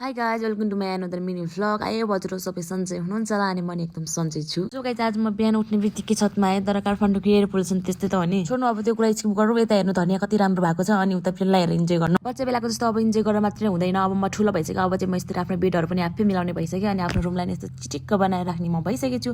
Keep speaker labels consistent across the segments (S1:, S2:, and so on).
S1: High guys welcome to my another mini vlog आयो बजेर सबै सन्चै हुनुहुन्छ होला अनि म नि एकदम सन्चै छु। सो गाइज आज म बिहान उठ्ने बित्तिकै छतमा आएँ तर काठमाडौँको एयर पोल्युसन त्यस्तै त हो नि। छोड्नु अब त्यो कुरा स्किप गरौँ। यता हेर्नु धनिया कति राम्रो भएको छ अनि उता फिल्मलाई हेरेर इन्जोय गर्नु। बच्चा बेलाको जस्तो अब इन्जोय गरेर मात्रै हुँदैन। अब म ठुलो भइसक्यो। अब चाहिँ म यस्तो आफ्नो बेडहरू पनि आफै मिलाउने भइसक्यो अनि आफ्नो रुमलाई नि यस्तो चिटिक्क बनाएर राख्ने म भइसकेको छु।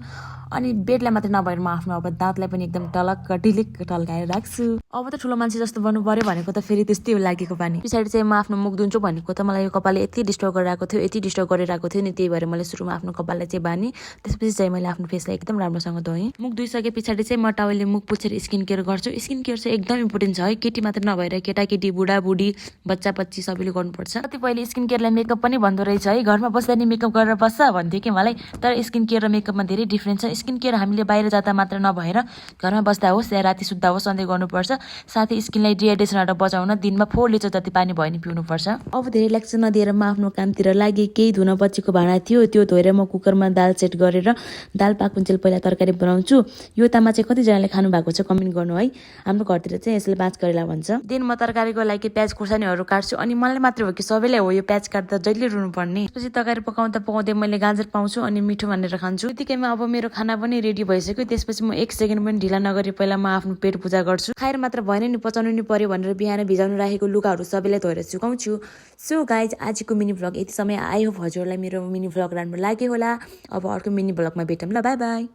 S1: अनि बेडलाई मात्रै नभएर म आफ्नो अब दाँतलाई पनि एकदम टलक्क टिलिक्क टल्काएर राख्छु। अब त ठुलो मान्छे जस्तो बन्नु पर्यो भनेको त फेरि त्यस्तै लागेको बानी। पछाडि चाहिँ म आफ्नो मुख धुन्छु भनेको त मलाई यो कपालले यति डिस्टर्ब गरिरहेको थियो गरिरहेको थियो नि त्यही भएर मैले सुरुमा आफ्नो कपाललाई चाहिँ बानी त्यसपछि चाहिँ मैले आफ्नो फेसलाई एकदम राम्रोसँग धोएँ। मुख धोइसके पछाडि चाहिँ म टावेलले मुख पुछेर स्किन केयर गर्छु। स्किन केयर चाहिँ एकदम इम्पोर्टेन्ट छ है। केटी मात्र नभएर केटाकेटी बुढाबुढी बच्चा बच्ची सबैले गर्नुपर्छ। कतिपयले स्किन केयरलाई मेकअप पनि भन्दो रहेछ है। घरमा बस्दा नि मेकअप गरेर बस्छ भन्थ्यो कि मलाई। तर स्किन केयर र मेकअपमा धेरै डिफ्रेन्स छ। स्किन केयर हामीले बाहिर जाँदा मात्र नभएर घरमा बस्दा होस् या राति सुत्दा होस् सधैँ गर्नुपर्छ। साथै स्किनलाई डिहाइड्रेसनबाट बचाउन दिनमा 4 लिटर जति पानी भयो नि पिउनुपर्छ। अब धेरै लेक्चर नदिएर म आफ्नो कामतिर लागेँ। केही धुन बचेको भाँडा थियो त्यो धोएर म कुकरमा दाल सेट गरेर दाल पाकुन्जेल पहिला तरकारी बनाउँछु। यो तामा चाहिँ कतिजनाले खानु भएको छ कमेन्ट गर्नु है। हाम्रो घरतिर चाहिँ यसले बाँच करेला भन्छ। दिन म तरकारीको लागि प्याज खुर्सानीहरू काट्छु अनि मलाई मात्र हो कि सबैलाई हो यो प्याज काट्दा जहिले रुनु पर्ने। त्यसपछि तरकारी पकाउँदा पकाउँदै मैले गाजर पाउँछु अनि मिठो मानेर खान्छु। त्यतिकैमा अब मेरो खाना पनि रेडी भइसक्यो। त्यसपछि म 1 सेकेन्ड पनि ढिला नगरी पहिला म आफ्नो पेट पूजा गर्छु। खाएर मात्र भएन नि पचाउनु नि पर्यो भनेर बिहान भिजाउनु राखेको लुगाहरू सबैलाई धोएर सुकाउँछु। सो गाइज आजको मिनी भ्लग यति समय आई होप हजुरलाई मेरो मिनी भ्लग राम्रो लाग्यो होला। अब अर्को मिनी भ्लगमा भेटौँ ल। By by.